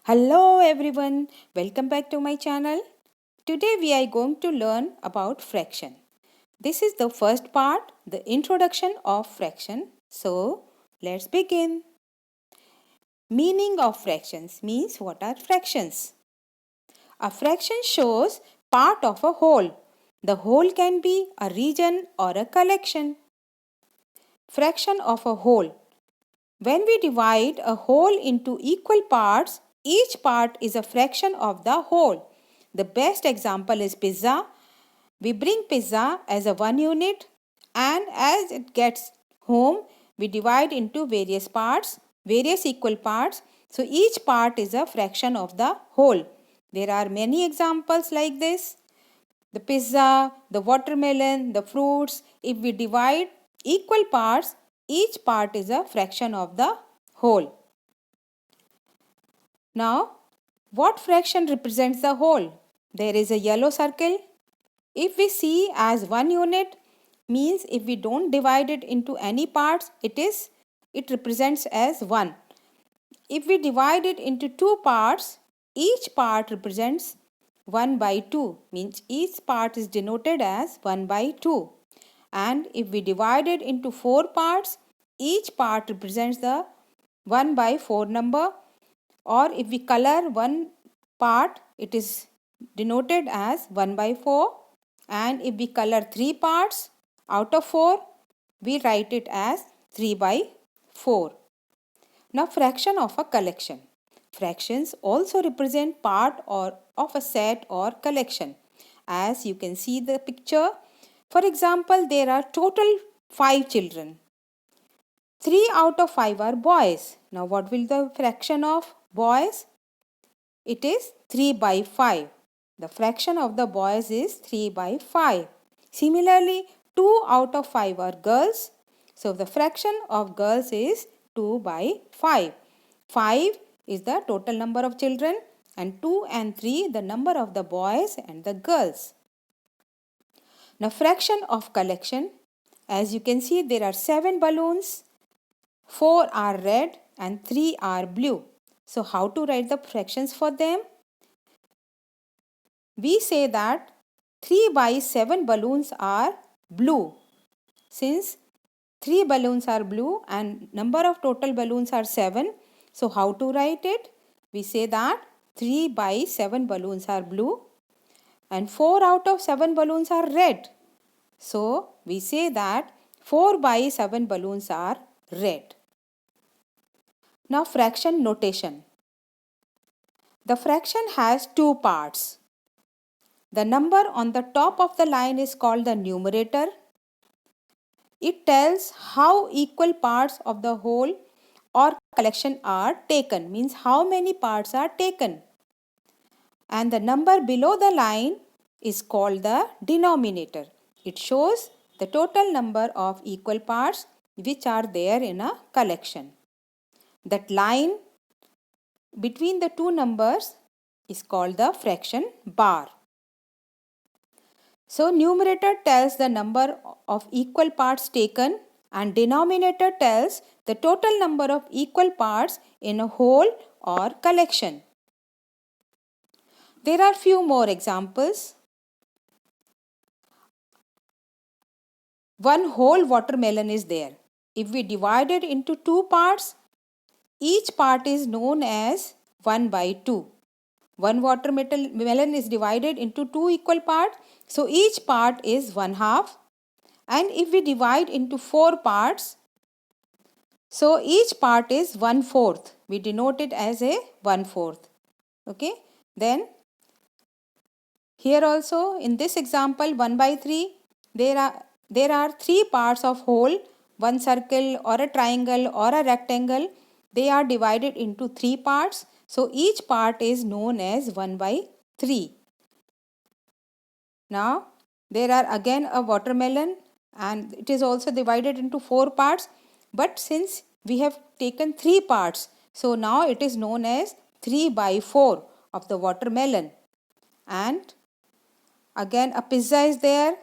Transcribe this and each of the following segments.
Hello everyone, welcome back to my channel. Today we are going to learn about fraction. This is the first part, the introduction of fraction. So let's begin. Meaning of fractions means what are fractions? A fraction shows part of a whole. The whole can be a region or a collection. Fraction of a whole. When we divide a whole into equal parts, each part is a fraction of the whole. The best example is pizza. We bring pizza as a one unit, and as it gets home, we divide into various parts, various equal parts. So each part is a fraction of the whole. There are many examples like this. The pizza, the watermelon, the fruits, if we divide equal parts, each part is a fraction of the whole. Now, what fraction represents the whole? There is a yellow circle. If we see as one unit, means if we don't divide it into any parts, it represents as 1. If we divide it into two parts, each part represents 1 by 2, means each part is denoted as 1 by 2. And if we divide it into four parts, each part represents the 1 by 4 number. Or if we color one part, it is denoted as 1 by 4. And if we color three parts out of 4, we write it as 3 by 4. Now, fraction of a collection. Fractions also represent part or of a set or collection. As you can see the picture, for example, there are total 5 children. 3 out of 5 are boys. Now, what will the fraction of boys? It is 3 by 5. The fraction of the boys is 3 by 5. Similarly, 2 out of 5 are girls. So, the fraction of girls is 2 by 5. 5 is the total number of children and 2 and 3 the number of the boys and the girls. Now, fraction of collection. As you can see, there are 7 balloons. 4 are red and 3 are blue. So, how to write the fractions for them? We say that 3 by 7 balloons are blue. Since 3 balloons are blue and number of total balloons are 7. So, how to write it? We say that 3 by 7 balloons are blue and 4 out of 7 balloons are red. So, we say that 4 by 7 balloons are red. Now, fraction notation. The fraction has two parts. The number on the top of the line is called the numerator. It tells how equal parts of the whole or collection are taken, means how many parts are taken. And the number below the line is called the denominator. It shows the total number of equal parts which are there in a collection. That line between the two numbers is called the fraction bar. So, numerator tells the number of equal parts taken and denominator tells the total number of equal parts in a whole or collection. There are few more examples. One whole watermelon is there. If we divide it into two parts, each part is known as 1 by 2. One watermelon is divided into two equal parts. So each part is 1/2. And if we divide into four parts, so each part is 1/4. We denote it as a 1/4. Okay. Then here also in this example 1 by 3, there are three parts of whole, one circle or a triangle or a rectangle. They are divided into three parts. So each part is known as 1 by 3. Now there are again a watermelon and it is also divided into four parts. But since we have taken three parts, so now it is known as 3 by 4 of the watermelon. And again a pizza is there.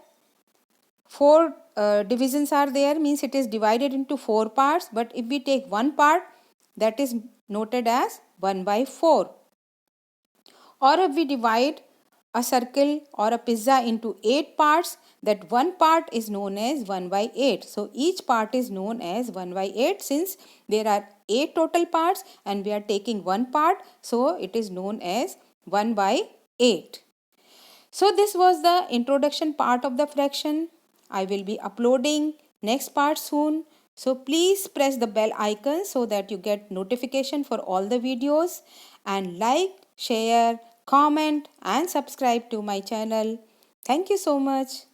Four divisions are there, means it is divided into four parts. But if we take one part, that is noted as 1 by 4. Or if we divide a circle or a pizza into 8 parts, that one part is known as 1 by 8. So each part is known as 1 by 8 since there are 8 total parts and we are taking one part. So it is known as 1 by 8. So this was the introduction part of the fraction. I will be uploading next part soon. So please press the bell icon so that you get notification for all the videos, and like, share, comment and subscribe to my channel. Thank you so much.